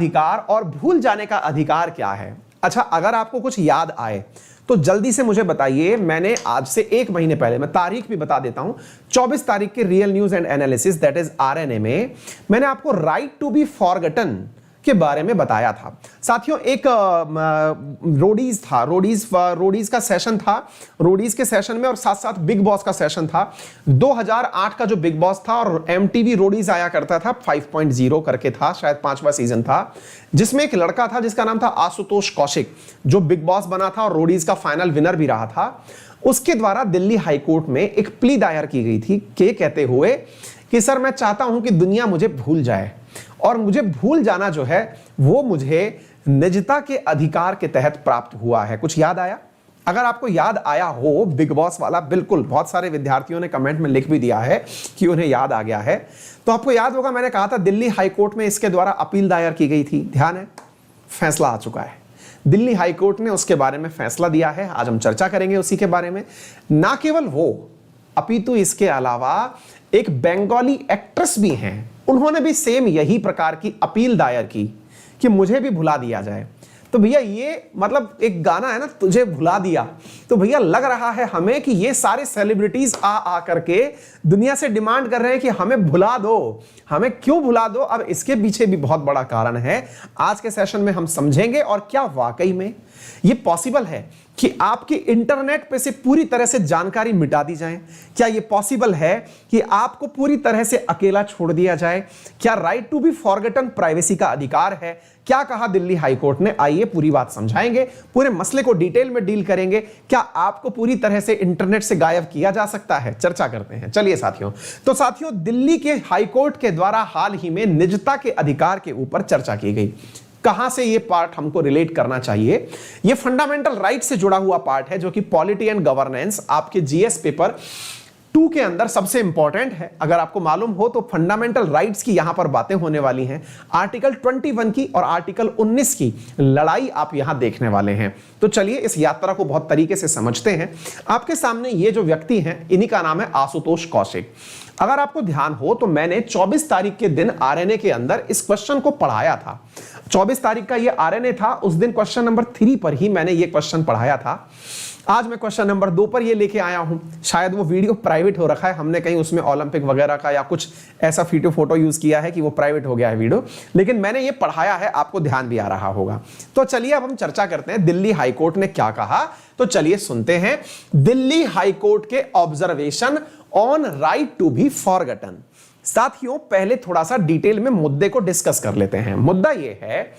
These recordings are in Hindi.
अधिकार और भूल जाने का अधिकार क्या है? अच्छा, अगर आपको कुछ याद आए तो जल्दी से मुझे बताइए। मैंने आज से 1 महीने पहले, मैं तारीख भी बता देता हूं, 24 तारीख के real news and analysis that is RNA में मैंने आपको राइट टू बी फॉरगटन के बारे में बताया था। साथियों, एक रोडीज था, रोडीज का सेशन था, रोडीज के सेशन में और साथ साथ बिग बॉस का सेशन था। 2008 का जो बिग बॉस था और एमटीवी रोडीज आया करता था, 5.0 करके था, शायद 5वां सीजन था, जिसमें एक लड़का था जिसका नाम था आशुतोष कौशिक, जो बिग बॉस बना था और रोडीज का फाइनल विनर भी रहा था। उसके द्वारा दिल्ली हाईकोर्ट में एक प्ली दायर की गई थी के कहते हुए कि सर, मैं चाहता हूं कि दुनिया मुझे भूल जाए, और मुझे भूल जाना जो है वो मुझे निजता के अधिकार के तहत प्राप्त हुआ है। कुछ याद आया? अगर आपको याद आया हो बिग बॉस वाला, बिल्कुल, बहुत सारे विद्यार्थियों ने कमेंट में लिख भी दिया है कि उन्हें याद आ गया है, तो आपको याद होगा मैंने कहा था दिल्ली हाईकोर्ट में इसके द्वारा अपील दायर की गई थी। ध्यान है, फैसला आ चुका है, दिल्ली हाईकोर्ट ने उसके बारे में फैसला दिया है। आज हम चर्चा करेंगे उसी के बारे में। ना केवल वो, अपितु इसके अलावा एक बंगाली एक्ट्रेस भी हैं, उन्होंने भी सेम यही प्रकार की अपील दायर की कि मुझे भी भुला दिया जाए। तो भैया ये मतलब एक गाना है ना, तुझे भुला दिया, तो भैया लग रहा है हमें कि ये सारे सेलिब्रिटीज आ करके दुनिया से डिमांड कर रहे हैं कि हमें भुला दो। हमें क्यों भुला दो? अब इसके पीछे भी बहुत बड़ा कारण है, आज के सेशन में हम समझेंगे। और क्या वाकई में ये पॉसिबल है कि आपकी इंटरनेट पे से पूरी तरह से जानकारी मिटा दी जाए? क्या यह पॉसिबल है कि आपको पूरी तरह से अकेला छोड़ दिया जाए? क्या right to be forgotten privacy का अधिकार है? क्या कहा दिल्ली हाईकोर्ट ने? आइए पूरी बात समझाएंगे, पूरे मसले को डिटेल में डील करेंगे। क्या आपको पूरी तरह से इंटरनेट से गायब किया जा सकता है? चर्चा करते हैं। चलिए साथियों, तो साथियों, दिल्ली के हाईकोर्ट के द्वारा हाल ही में निजता के अधिकार के ऊपर चर्चा की गई। कहां से ये पार्ट हमको रिलेट करना चाहिए? ये फंडामेंटल राइट से जुड़ा हुआ पार्ट है, जो कि पॉलिटी एंड गवर्नेंस आपके जीएस पेपर 2 के अंदर सबसे इंपॉर्टेंट है। अगर आपको मालूम हो तो फंडामेंटल राइट्स की यहां पर बातें होने वाली हैं। आर्टिकल 21 की और आर्टिकल 19 की लड़ाई आप यहां देखने वाले हैं। तो चलिए इस यात्रा को बहुत तरीके से समझते हैं। आपके सामने ये जो व्यक्ति हैं, इन्हीं का नाम है आशुतोष कौशिक। अगर आपको ध्यान हो तो मैंने 24 तारीख के दिन आरएनए के अंदर इस क्वेश्चन को पढ़ाया था। 24 तारीख का ये आरएनए था, उस दिन क्वेश्चन नंबर 3 पर ही मैंने ये क्वेश्चन पढ़ाया था। आज मैं क्वेश्चन नंबर 2 पर ये लेके आया हूं। शायद वो वीडियो प्राइवेट हो रखा है, हमने कहीं उसमें ओलंपिक वगैरह का या कुछ ऐसा फोटो यूज किया है कि वो प्राइवेट हो गया है वीडियो, लेकिन मैंने ये पढ़ाया है, आपको ध्यान भी आ रहा होगा। तो चलिए अब हम चर्चा करते हैं दिल्ली हाईकोर्ट ने क्या कहा। तो चलिए सुनते हैं दिल्ली हाईकोर्ट के observation on right to be forgotten. साथियों, पहले थोड़ा सा डिटेल में मुद्दे को डिस्कस कर लेते हैं। मुद्दा यह है,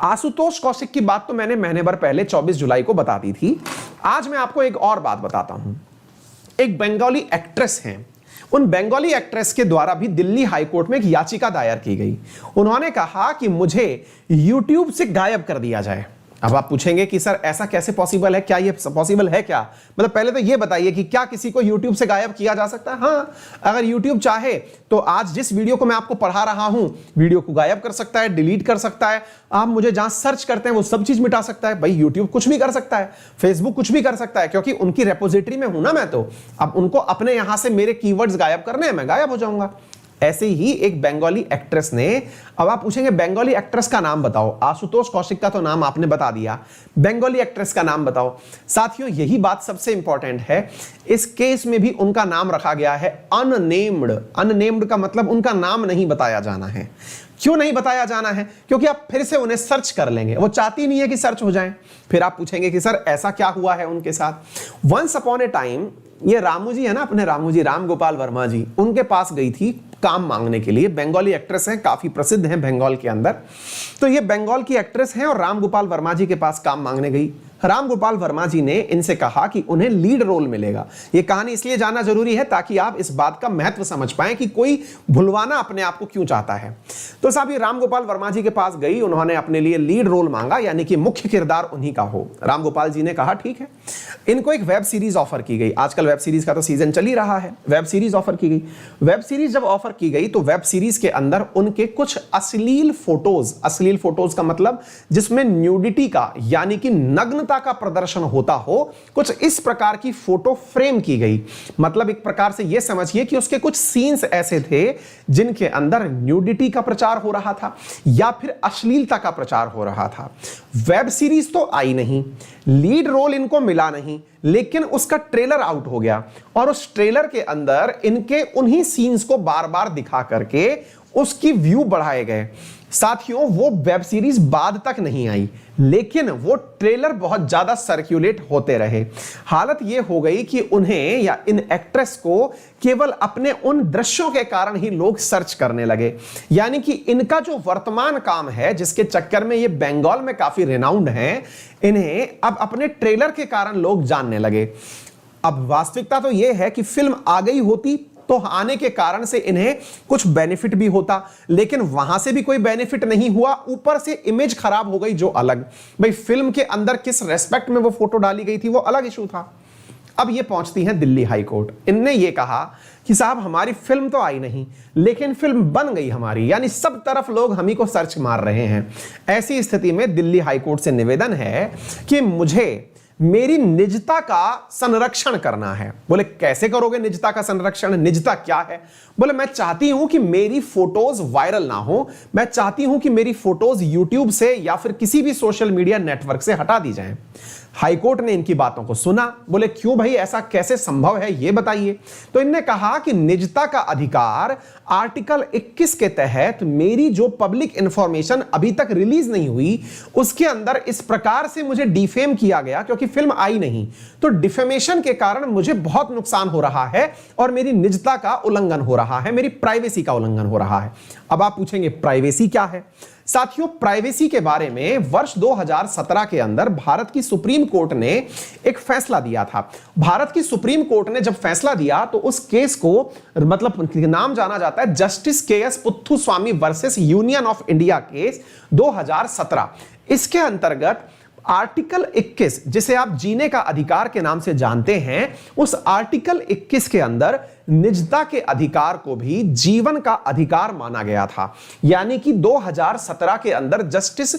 आशुतोष कौशिक की बात तो मैंने महीने भर पहले 24 जुलाई को बता दी थी। आज मैं आपको एक और बात बताता हूं। एक बंगाली एक्ट्रेस हैं, उन बंगाली एक्ट्रेस के द्वारा भी दिल्ली हाईकोर्ट में एक याचिका दायर की गई। उन्होंने कहा कि मुझे यूट्यूब से गायब कर दिया जाए। अब आप पूछेंगे कि सर ऐसा कैसे पॉसिबल है? क्या ये पॉसिबल है क्या? मतलब पहले तो ये बताइए कि क्या किसी को YouTube से गायब किया जा सकता है? हाँ, अगर YouTube चाहे तो आज जिस वीडियो को मैं आपको पढ़ा रहा हूं, वीडियो को गायब कर सकता है, डिलीट कर सकता है। आप मुझे जहां सर्च करते हैं वो सब चीज मिटा सकता है। भाई YouTube कुछ भी कर सकता है, Facebook कुछ भी कर सकता है, क्योंकि उनकी रेपोजिटरी में हूं ना मैं। तो अब उनको अपने यहां से मेरे कीवर्ड्स गायब करने हैं, मैं गायब हो जाऊंगा। ऐसे ही एक बंगाली एक्ट्रेस ने, अब आप पूछेंगे बंगाली एक्ट्रेस का नाम बताओ। आशुतोष कौशिक का तो नाम आपने बता दिया, बंगाली एक्ट्रेस का नाम बताओ। साथियों, यही बात सबसे इंपॉर्टेंट है। इस केस में भी उनका नाम रखा गया है अननेम्ड। अननेम्ड का मतलब उनका नाम नहीं बताया जाना है। क्यों नहीं बताया जाना है? क्योंकि आप फिर से उन्हें सर्च कर लेंगे, वो चाहती नहीं है कि सर्च हो जाए। फिर आप पूछेंगे कि सर ऐसा क्या हुआ है उनके साथ? वंस अपॉन ए टाइम, ये रामू जी है ना, अपने रामू जी, राम गोपाल वर्मा जी, उनके पास गई थी काम मांगने के लिए। बंगाली एक्ट्रेस हैं, काफी प्रसिद्ध हैं बंगाल के अंदर। तो ये बंगाल की एक्ट्रेस हैं और राम गोपाल वर्मा जी के पास काम मांगने गई। राम गोपाल वर्मा जी ने इनसे कहा कि उन्हें लीड रोल मिलेगा। यह कहानी इसलिए जानना जरूरी है ताकि आप इस बात का महत्व समझ पाएं कि कोई भुलवाना अपने आप को क्यों चाहता है। तो साहब ये राम गोपाल वर्मा जी के पास गई, उन्होंने अपने लिए लीड रोल मांगा, यानी कि मुख्य किरदार उन्हीं का हो। राम गोपाल जी ने कहा ठीक है। इनको एक वेब सीरीज ऑफर की गई। आजकल वेब सीरीज का तो सीजन चल ही रहा है। वेब सीरीज ऑफर की गई। वेब सीरीज जब ऑफर की गई तो वेब सीरीज के अंदर उनके कुछ अश्लील फोटोज का मतलब जिसमें न्यूडिटी का यानी कि नग्न नग्नता का प्रदर्शन होता हो, कुछ इस प्रकार की फोटो फ्रेम की गई। मतलब एक प्रकार से यह समझिए कि उसके कुछ सीन्स ऐसे थे जिनके अंदर न्यूडिटी का प्रचार हो रहा था या फिर अश्लीलता का प्रचार हो रहा था। वेब सीरीज तो आई नहीं, लीड रोल इनको मिला नहीं, लेकिन उसका ट्रेलर आउट हो गया और उस ट्रेलर के अंदर इनके उन्हीं सीन्स को बार बार दिखा करके उसकी व्यू बढ़ाए गए। साथियों, वो वेब सीरीज बाद तक नहीं आई, लेकिन वो ट्रेलर बहुत ज्यादा सर्कुलेट होते रहे। हालत ये हो गई कि उन्हें या इन एक्ट्रेस को केवल अपने उन दृश्यों के कारण ही लोग सर्च करने लगे। यानी कि इनका जो वर्तमान काम है, जिसके चक्कर में ये बंगाल में काफी रिनाउंड हैं, इन्हें अब अपने ट्रेलर के कारण लोग जानने लगे। अब वास्तविकता तो यह है कि फिल्म आ गई होती तो आने के कारण से इन्हें कुछ बेनिफिट भी होता, लेकिन वहां से भी कोई बेनिफिट नहीं हुआ, ऊपर से इमेज खराब हो गई जो अलग। भाई फिल्म के अंदर किस रेस्पेक्ट में वो फोटो डाली गई थी वो अलग इशू था। अब ये पहुंचती हैं दिल्ली हाई कोर्ट। इनने ये कहा कि साहब हमारी फिल्म तो आई नहीं, लेकिन फिल्म बन गई हमारी, यानी सब तरफ लोग हम ही को सर्च मार रहे हैं। ऐसी स्थिति में दिल्ली हाई कोर्ट से निवेदन है कि मुझे मेरी निजता का संरक्षण करना है। बोले कैसे करोगे निजता का संरक्षण, निजता क्या है? बोले मैं चाहती हूं कि मेरी फोटोज वायरल ना हो, मैं चाहती हूं कि मेरी फोटोज यूट्यूब से या फिर किसी भी सोशल मीडिया नेटवर्क से हटा दी जाएं। हाईकोर्ट ने इनकी बातों को सुना। बोले क्यों भाई, ऐसा कैसे संभव है ये बताइए। तो इनने कहा कि निजता का अधिकार आर्टिकल 21 के तहत मेरी जो पब्लिक इंफॉर्मेशन अभी तक रिलीज नहीं हुई उसके अंदर इस प्रकार से मुझे डिफेम किया गया, क्योंकि फिल्म आई नहीं, तो डिफेमेशन के कारण मुझे बहुत नुकसान हो रहा है और मेरी निजता का उल्लंघन हो रहा है, मेरी प्राइवेसी का उल्लंघन हो रहा है। अब आप पूछेंगे प्राइवेसी क्या है? साथियों, प्राइवेसी के बारे में वर्ष 2017 के अंदर भारत की सुप्रीम कोर्ट ने एक फैसला दिया था। भारत की सुप्रीम कोर्ट ने जब फैसला दिया तो उस केस को मतलब नाम जाना जाता है justice K S. Puttaswamy versus union of India case 2017। इसके अंतर्गत आर्टिकल 21, जिसे आप जीने का अधिकार के नाम से जानते हैं, उस आर्टिकल 21 के अंदर निजता के अधिकार को भी जीवन का अधिकार माना गया था। यानी कि 2017 के अंदर justice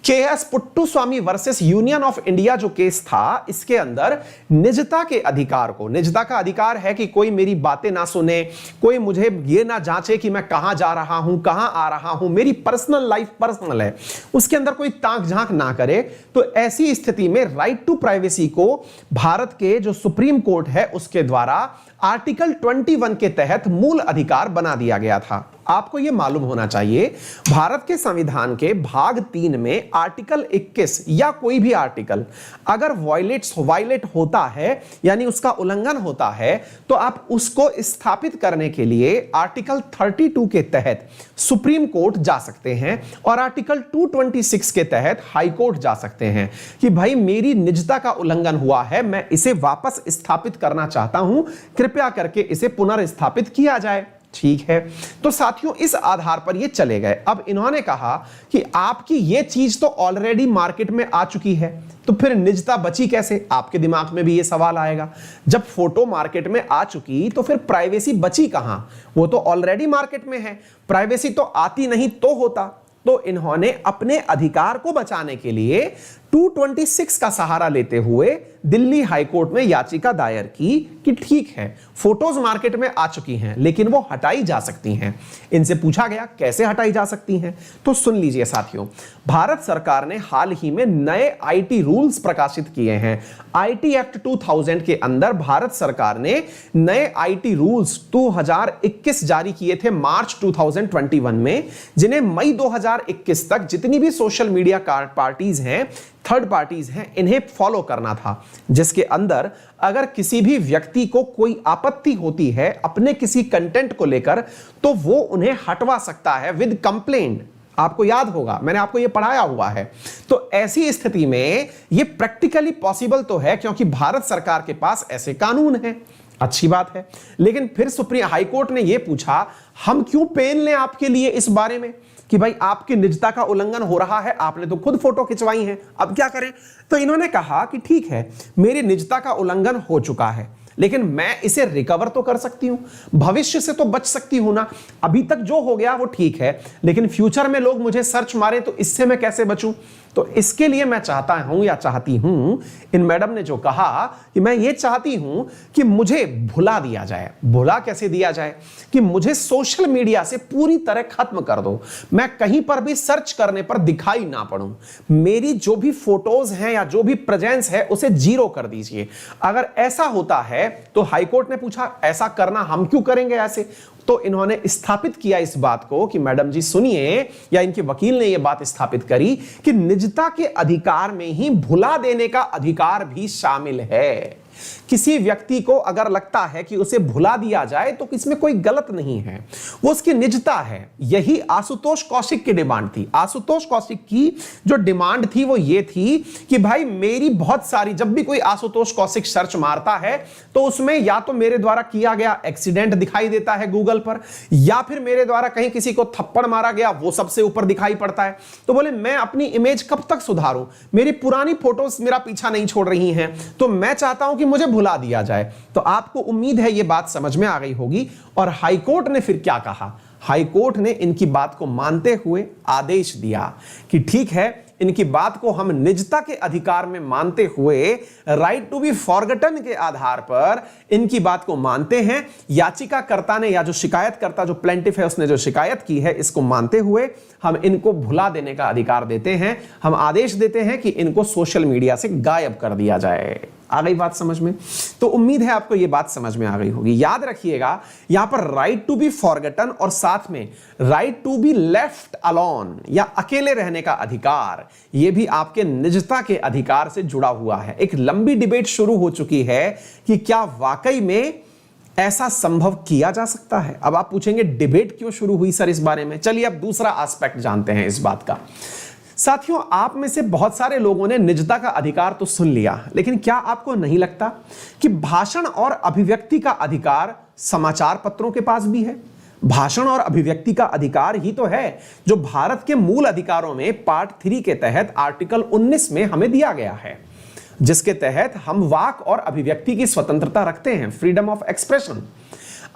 KS. Puttaswamy versus union of India जो केस था, इसके अंदर निजता के अधिकार को, निजता का अधिकार है कि कोई मेरी बातें ना सुने, कोई मुझे ये ना जांचे कि मैं कहां जा रहा हूं, कहां आ रहा हूं, मेरी पर्सनल लाइफ पर्सनल है, उसके अंदर कोई ताक झांक ना करे। तो ऐसी स्थिति में राइट टू प्राइवेसी को भारत के जो सुप्रीम कोर्ट है उसके द्वारा आर्टिकल 21 के तहत मूल अधिकार बना दिया गया था। आपको यह मालूम होना चाहिए, भारत के संविधान के भाग 3 में आर्टिकल 21 या कोई भी आर्टिकल अगर वायलेट होता है, यानी उसका उल्लंघन होता है, तो आप उसको स्थापित करने के लिए आर्टिकल 32 के तहत सुप्रीम कोर्ट जा सकते हैं और आर्टिकल 226 के तहत हाई कोर्ट जा सकते हैं कि भाई मेरी निजता का उल्लंघन हुआ है, मैं इसे वापस स्थापित करना चाहता हूं, कृपया करके इसे पुनर्स्थापित किया जाए। ठीक है, तो साथियों इस आधार पर ये चले गए। अब इन्होंने कहा कि आपकी ये चीज तो ऑलरेडी मार्केट में आ चुकी है, तो फिर निजता बची कैसे? आपके दिमाग में भी ये सवाल आएगा। जब फोटो मार्केट में आ चुकी तो फिर प्राइवेसी बची कहां? वो तो ऑलरेडी मार्केट में है, प्राइवेसी तो आती नहीं तो होता। तो इन्होंने अपने अधिकार को बचाने के लिए 226 का सहारा लेते हुए दिल्ली हाईकोर्ट में याचिका दायर की कि ठीक है, फोटोज मार्केट में आ चुकी हैं लेकिन वो हटाई जा सकती हैं। इनसे पूछा गया कैसे हटाई जा सकती हैं, तो सुन लीजिए साथियों, भारत सरकार ने हाल ही में नए आईटी रूल्स प्रकाशित किए हैं। आईटी एक्ट 2000 के अंदर भारत सरकार ने नए आईटी रूल्स 2021 जारी किए थे मार्च 2021 में, जिन्हें मई 2021 तक जितनी भी सोशल मीडिया पार्टीज हैं, थर्ड पार्टीज हैं, इन्हें फॉलो करना था। जिसके अंदर अगर किसी भी व्यक्ति को कोई आपत्ति होती है अपने किसी कंटेंट को लेकर, तो वो उन्हें हटवा सकता है विद कंप्लेंट। आपको याद होगा, मैंने आपको यह पढ़ाया हुआ है। तो ऐसी स्थिति में यह प्रैक्टिकली पॉसिबल तो है क्योंकि भारत सरकार के पास ऐसे कानून हैं। अच्छी बात है, लेकिन फिर सुप्रीम हाईकोर्ट ने यह पूछा, हम क्यों पेन लें आपके लिए इस बारे में कि भाई आपकी निजता का उल्लंघन हो रहा है, आपने तो खुद फोटो खिंचवाई है, अब क्या करें? तो इन्होंने कहा कि ठीक है, मेरी निजता का उल्लंघन हो चुका है, लेकिन मैं इसे रिकवर तो कर सकती हूं, भविष्य से तो बच सकती हूं ना। अभी तक जो हो गया वो ठीक है, लेकिन फ्यूचर में लोग मुझे सर्च मारे तो इससे मैं कैसे बचूं? तो इसके लिए मैं चाहता हूं या चाहती हूं, इन मैडम ने जो कहा कि मैं ये चाहती हूं कि मुझे भुला दिया जाए। भुला कैसे दिया जाए? कि मुझे सोशल मीडिया से पूरी तरह खत्म कर दो, मैं कहीं पर भी सर्च करने पर दिखाई ना पड़ूं, मेरी जो भी फोटोज हैं या जो भी प्रेजेंस है उसे जीरो कर दीजिए। अगर ऐसा होता है तो हाईकोर्ट ने पूछा ऐसा करना हम क्यों करेंगे ऐसे, तो इन्होंने स्थापित किया इस बात को कि मैडम जी सुनिए, या इनके वकील ने यह बात स्थापित करी कि निजता के अधिकार में ही भुला देने का अधिकार भी शामिल है। किसी व्यक्ति को अगर लगता है कि उसे भुला दिया जाए तो इसमें कोई गलत नहीं है, वो उसकी निजता है। यही आशुतोष कौशिक की डिमांड थी। आशुतोष कौशिक की जो डिमांड थी वो ये थी कि भाई मेरी बहुत सारी, जब भी कोई आशुतोष कौशिक सर्च मारता है तो उसमें या तो मेरे द्वारा किया गया एक्सीडेंट दिखाई देता है गूगल पर, या फिर मेरे द्वारा कहीं किसी को थप्पड़ मारा गया वो सबसे ऊपर दिखाई पड़ता है। तो बोले मैं अपनी इमेज कब तक सुधारूं, मेरी पुरानी फोटोज मेरा पीछा नहीं छोड़ रही हैं, तो मैं चाहता हूं कि मुझे भुला दिया जाए। तो आपको उम्मीद है यह बात समझ में आ गई होगी। और हाईकोर्ट ने फिर क्या कहा? हाईकोर्ट ने इनकी बात को मानते हुए आदेश दिया कि ठीक है, इनकी बात को हम निजता के अधिकार में मानते हुए राइट टू बी फॉरगटन के आधार पर इनकी बात को मानते हैं। याचिकाकर्ता ने या जो शिकायतकर्ता जो प्लेंटिफ है उसने जो शिकायत की है, इसको मानते हुए हम इनको भुला देने का अधिकार देते हैं। हम आदेश देते हैं कि इनको सोशल मीडिया से गायब कर दिया जाए। आ गई बात समझ में? तो उम्मीद है आपको यह बात समझ में आ गई होगी। याद रखिएगा यहां पर राइट टू बी फॉरगटन और साथ में right to be left alone या अकेले रहने का अधिकार, यह भी आपके निजता के अधिकार से जुड़ा हुआ है। एक लंबी डिबेट शुरू हो चुकी है कि क्या वाकई में ऐसा संभव किया जा सकता है। अब आप पूछेंगे डिबेट क्यों शुरू हुई सर इस बारे में? चलिए अब दूसरा एस्पेक्ट जानते हैं इस बात का। साथियों, आप में से बहुत सारे लोगों ने निजता का अधिकार तो सुन लिया, लेकिन क्या आपको नहीं लगता कि भाषण और अभिव्यक्ति का अधिकार समाचार पत्रों के पास भी है? भाषण और अभिव्यक्ति का अधिकार ही तो है जो भारत के मूल अधिकारों में पार्ट 3 के तहत आर्टिकल 19 में हमें दिया गया है, जिसके तहत हम वाक और अभिव्यक्ति की स्वतंत्रता रखते हैं, फ्रीडम ऑफ एक्सप्रेशन।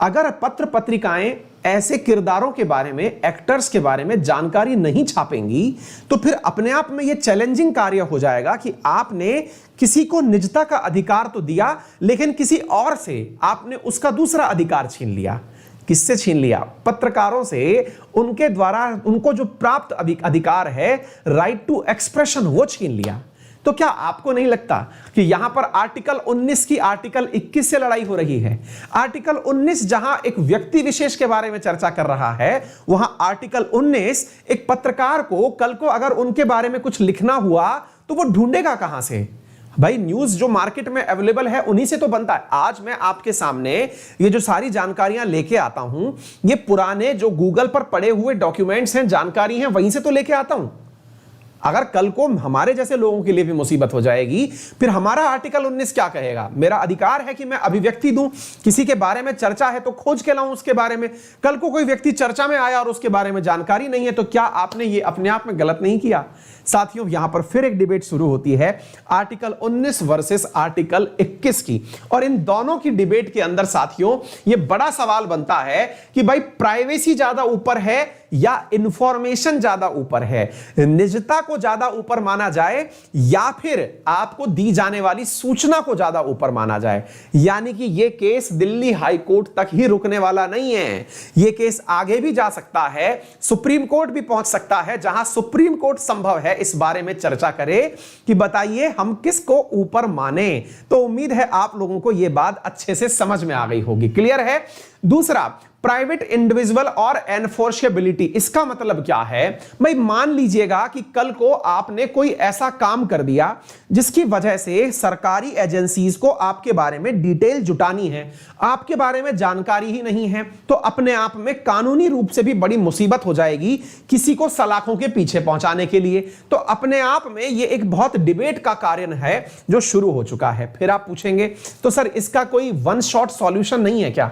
अगर पत्र पत्रिकाएं ऐसे किरदारों के बारे में, एक्टर्स के बारे में जानकारी नहीं छापेंगी तो फिर अपने आप में यह चैलेंजिंग कार्य हो जाएगा कि आपने किसी को निजता का अधिकार तो दिया, लेकिन किसी और से आपने उसका दूसरा अधिकार छीन लिया। किससे छीन लिया? पत्रकारों से। उनके द्वारा उनको जो प्राप्त अधिकार है, राइट टू एक्सप्रेशन, वो छीन लिया। तो क्या आपको नहीं लगता कि यहां पर आर्टिकल 19 की आर्टिकल 21 से लड़ाई हो रही है? आर्टिकल 19 जहां एक व्यक्ति विशेष के बारे में चर्चा कर रहा है, वहां आर्टिकल 19 एक पत्रकार को कल को अगर उनके बारे में कुछ लिखना हुआ तो वो ढूंढेगा कहां से? भाई न्यूज जो मार्केट में अवेलेबल है उन्हीं से तो बनता है। आज मैं आपके सामने ये जो सारी जानकारियां लेके आता हूं, ये पुराने जो गूगल पर पड़े हुए डॉक्यूमेंट्स हैं, जानकारी हैं, वहीं से तो लेके आता हूं। अगर कल को हमारे जैसे लोगों के लिए भी मुसीबत हो जाएगी, फिर हमारा आर्टिकल 19 क्या कहेगा? मेरा अधिकार है कि मैं अभिव्यक्ति दूं, किसी के बारे में चर्चा है तो खोज के लाऊं उसके बारे में। कल को कोई व्यक्ति चर्चा में आया और उसके बारे में जानकारी नहीं है, तो क्या आपने ये अपने आप में गलत नहीं किया? साथियों, यहां पर फिर एक डिबेट शुरू होती है आर्टिकल 19 वर्सेस आर्टिकल 21 की, और इन दोनों की डिबेट के अंदर साथियों यह बड़ा सवाल बनता है कि भाई प्राइवेसी ज्यादा ऊपर है या इंफॉर्मेशन ज्यादा ऊपर है? निजता को ज्यादा ऊपर माना जाए या फिर आपको दी जाने वाली सूचना को ज्यादा ऊपर माना जाए? यानी कि यह केस दिल्ली हाई कोर्ट तक ही रुकने वाला नहीं है, यह केस आगे भी जा सकता है, सुप्रीम कोर्ट भी पहुंच सकता है, जहां सुप्रीम कोर्ट संभव है इस बारे में चर्चा करे कि बताइए हम किसको ऊपर माने। तो उम्मीद है आप लोगों को यह बात अच्छे से समझ में आ गई होगी। क्लियर है? दूसरा, प्राइवेट इंडिविजुअल और एनफोर्सेबिलिटी, इसका मतलब क्या है? भाई मान लीजिएगा कि कल को आपने कोई ऐसा काम कर दिया जिसकी वजह से सरकारी एजेंसीज को आपके बारे में डिटेल जुटानी है, आपके बारे में जानकारी ही नहीं है, तो अपने आप में कानूनी रूप से भी बड़ी मुसीबत हो जाएगी किसी को सलाखों के पीछे पहुंचाने के लिए। तो अपने आप में यह एक बहुत डिबेट का कारण है जो शुरू हो चुका है। फिर आप पूछेंगे तो सर इसका कोई वन शॉट सॉल्यूशन नहीं है क्या?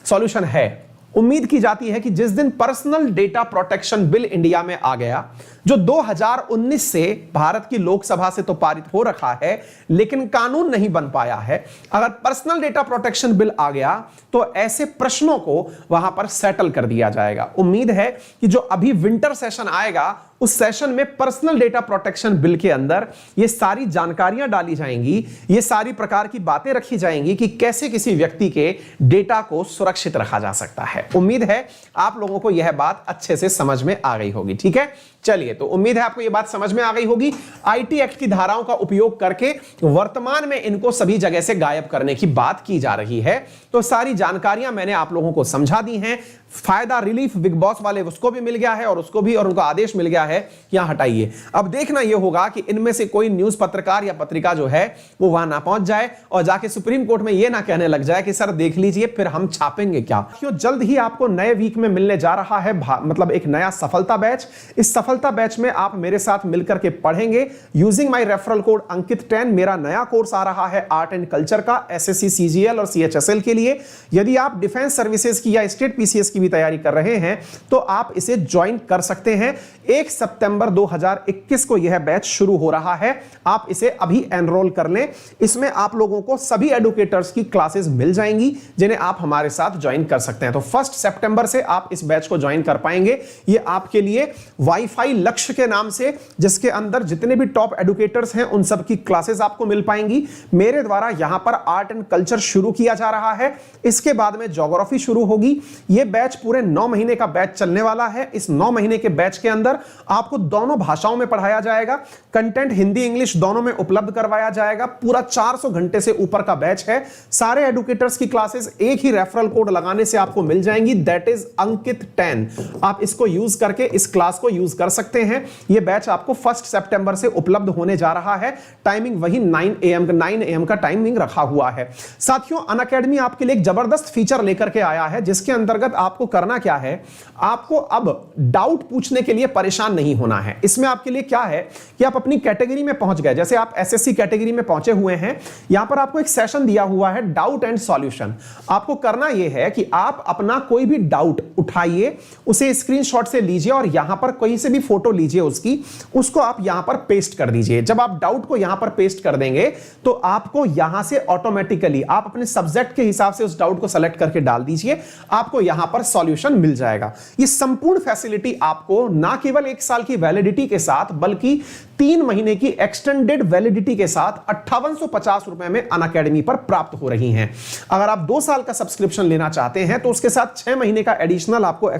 सॉल्यूशन है। उम्मीद की जाती है कि जिस दिन personal data protection bill India में आ गया, जो 2019 से भारत की लोकसभा से तो पारित हो रखा है लेकिन कानून नहीं बन पाया है। अगर पर्सनल डेटा प्रोटेक्शन बिल आ गया तो ऐसे प्रश्नों को वहां पर सेटल कर दिया जाएगा। उम्मीद है कि जो अभी विंटर सेशन आएगा उस सेशन में पर्सनल डेटा प्रोटेक्शन बिल के अंदर ये सारी जानकारियां डाली जाएंगी, ये सारी प्रकार की बातें रखी जाएंगी कि कैसे किसी व्यक्ति के डेटा को सुरक्षित रखा जा सकता है। उम्मीद है आप लोगों को यह बात अच्छे से समझ में आ गई होगी। ठीक है, चलिए, तो उम्मीद है आपको यह बात समझ में आ गई होगी। आईटी एक्ट की धाराओं का उपयोग करके वर्तमान में इनको सभी जगह से गायब करने की बात की जा रही है। तो सारी जानकारियां मैंने आप लोगों को समझा दी हैं। फायदा रिलीफ बिग बॉस वाले उसको भी मिल गया है और उसको भी, और उनको आदेश मिल गया है यहां हटाइए। अब देखना यह होगा कि इनमें से कोई न्यूज पत्रकार या पत्रिका जो है वो वहां ना पहुंच जाए और जाके सुप्रीम कोर्ट में यह ना कहने लग जाए कि सर देख लीजिए फिर हम छापेंगे क्या। क्यों जल्द ही आपको नए वीक में मिलने जा रहा है मतलब एक नया सफलता बैच। इस सफलता बैच में आप मेरे साथ मिलकर के पढ़ेंगे यूजिंग माय रेफरल कोड अंकित 10। मेरा नया कोर्स आ रहा है आर्ट एंड कल्चर का, एसएससी सीजीएल और सीएचएसएल के लिए। यदि आप डिफेंस सर्विसेज की या स्टेट पीसीएस की भी तैयारी कर रहे हैं तो आप इसे ज्वाइन कर सकते हैं। 1 सितंबर 2021 को यह बैच शुरू हो रहा है। आप इसे अभी एनरोल कर लें। इसमें आप लोगों को सभी एडुकेटर्स की क्लासेस मिल जाएंगी जिन्हें आप हमारे साथ ज्वाइन कर सकते हैं। तो 1 सितंबर से आप इस बैच को ज्वाइन कर पाएंगे। यह आपके लिए वाईफाई लक्ष्य के नाम से, जिसके अंदर जितने भी टॉप एडुकेटर्स हैं उन सब की क्लासेस आपको मिल पाएंगी। मेरे द्वारा यहां पर आर्ट एंड कल्चर शुरू किया जा रहा है, इसके बाद में ज्योग्राफी शुरू होगी। यह बैच पूरे 9 महीने का बैच चलने वाला है। इस 9 महीने के बैच के अंदर आपको दोनों भाषाओं में पढ़ाया जाएगा। कंटेंट हिंदी इंग्लिश दोनों में उपलब्ध करवाया जाएगा। पूरा 400 घंटे से ऊपर का बैच है। सारे एडुकेटर्स की क्लासेस एक ही रेफरल कोड लगाने से आपको मिल जाएंगी, दैट इज अंकित 10। आप इसको यूज करके इस क्लास को यूज कर सकते हैं। यह बैच आपको 1 सितंबर से उपलब्ध होने जा रहा है। टाइमिंग वही 9 AM का टाइमिंग रखा हुआ है। साथियों, अनअकैडमी आपके लिए एक जबरदस्त फीचर लेकर के आया है जिसके अंतर्गत आपको करना क्या है, आपको अब डाउट पूछने के लिए परेशान नहीं होना है। इसमें आपके लिए क्या है कि आप अपनी कैटेगरी में पहुंच गए, जैसे आप एसएससी कैटेगरी में पहुंचे हुए हैं, यहां पर आपको एक सेशन दिया हुआ है डाउट एंड सॉल्यूशन। आपको करना यह है कि आप अपना कोई भी डाउट उठाइए, उसे स्क्रीनशॉट से लीजिए और यहां पर कहीं से भी फोटो लीजिए उसको आप यहां पर पेस्ट कर दीजिए। जब आप डाउट को यहां पर पेस्ट कर देंगे तो आपको यहां से ऑटोमेटिकली आप अपने सब्जेक्ट के हिसाब से उस डाउट को सेलेक्ट करके डाल दीजिए, आपको यहां पर सॉल्यूशन मिल जाएगा। ये संपूर्ण फैसिलिटी आपको ना केवल 1 साल की वैलिडिटी के साथ बल्कि 3 महीने की एक्सटेंडेड वैलिडिटी के साथ 5850 रुपए में अनअकैडमी पर प्राप्त हो रही हैं। अगर आप 2 साल का सब्सक्रिप्शन लेना चाहते हैं तो उसके साथ 6 महीने का एडिशनल आपको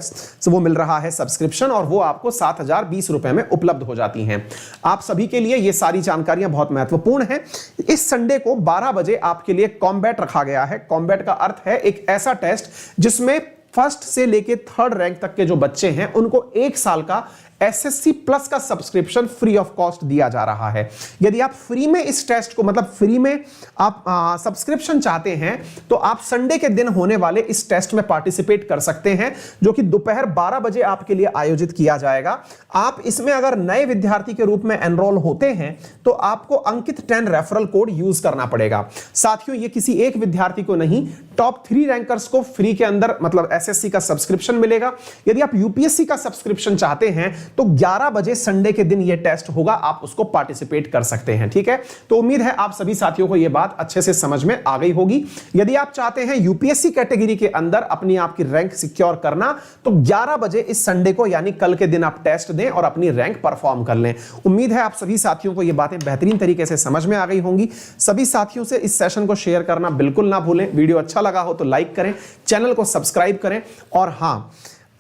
वो मिल रहा है सब्सक्रिप्शन, और वो आपको 7020 रुपए में उपलब्ध हो जाती हैं। आप सभी के लिए ये सारी जानकारियां बहुत महत्वपूर्ण हैं। इस संडे को 12 बजे आपके लिए कॉम्बैट रखा गया है। कॉम्बैट का अर्थ है एक ऐसा टेस्ट जिसमें 1st से लेके 3rd रैंक तक के जो बच्चे हैं उनको 1 साल का एसएससी प्लस का सब्सक्रिप्शन फ्री ऑफ कॉस्ट दिया जा रहा है। यदि आप फ्री में इस टेस्ट को मतलब फ्री में आप सब्सक्रिप्शन चाहते हैं तो आप संडे के दिन होने वाले इस टेस्ट में पार्टिसिपेट कर सकते हैं, जो कि दोपहर 12 बजे आपके लिए आयोजित किया जाएगा। आप इसमें अगर नए विद्यार्थी के रूप में एनरोल होते हैं तो आपको अंकित 10 रेफरल कोड यूज करना पड़ेगा। साथियों, ये किसी एक विद्यार्थी को नहीं, टॉप 3 रैंकर्स को फ्री के अंदर मतलब एसएससी का सब्सक्रिप्शन मिलेगा। यदि आप यूपीएससी का सब्सक्रिप्शन चाहते हैं तो 11 बजे संडे के दिन यह टेस्ट होगा, आप उसको पार्टिसिपेट कर सकते हैं। ठीक है, तो उम्मीद है आप सभी साथियों को यह बात अच्छे से समझ में आ गई होगी। यदि आप चाहते हैं यूपीएससी कैटेगरी के अंदर अपनी आपकी रैंक सिक्योर करना तो 11 बजे इस संडे को यानी कल के दिन आप टेस्ट दें और अपनी रैंक परफॉर्म कर लें। उम्मीद है आप सभी साथियों को यह बातें बेहतरीन तरीके से समझ में आ गई होंगी। सभी साथियों से इस सेशन को शेयर करना बिल्कुल ना भूलें। वीडियो अच्छा लगा हो तो लाइक करें, चैनल को सब्सक्राइब करें, और हां,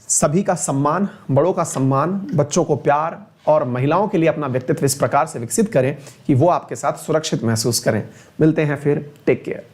सभी का सम्मान, बड़ों का सम्मान, बच्चों को प्यार और महिलाओं के लिए अपना व्यक्तित्व इस प्रकार से विकसित करें कि वो आपके साथ सुरक्षित महसूस करें। मिलते हैं फिर, टेक केयर।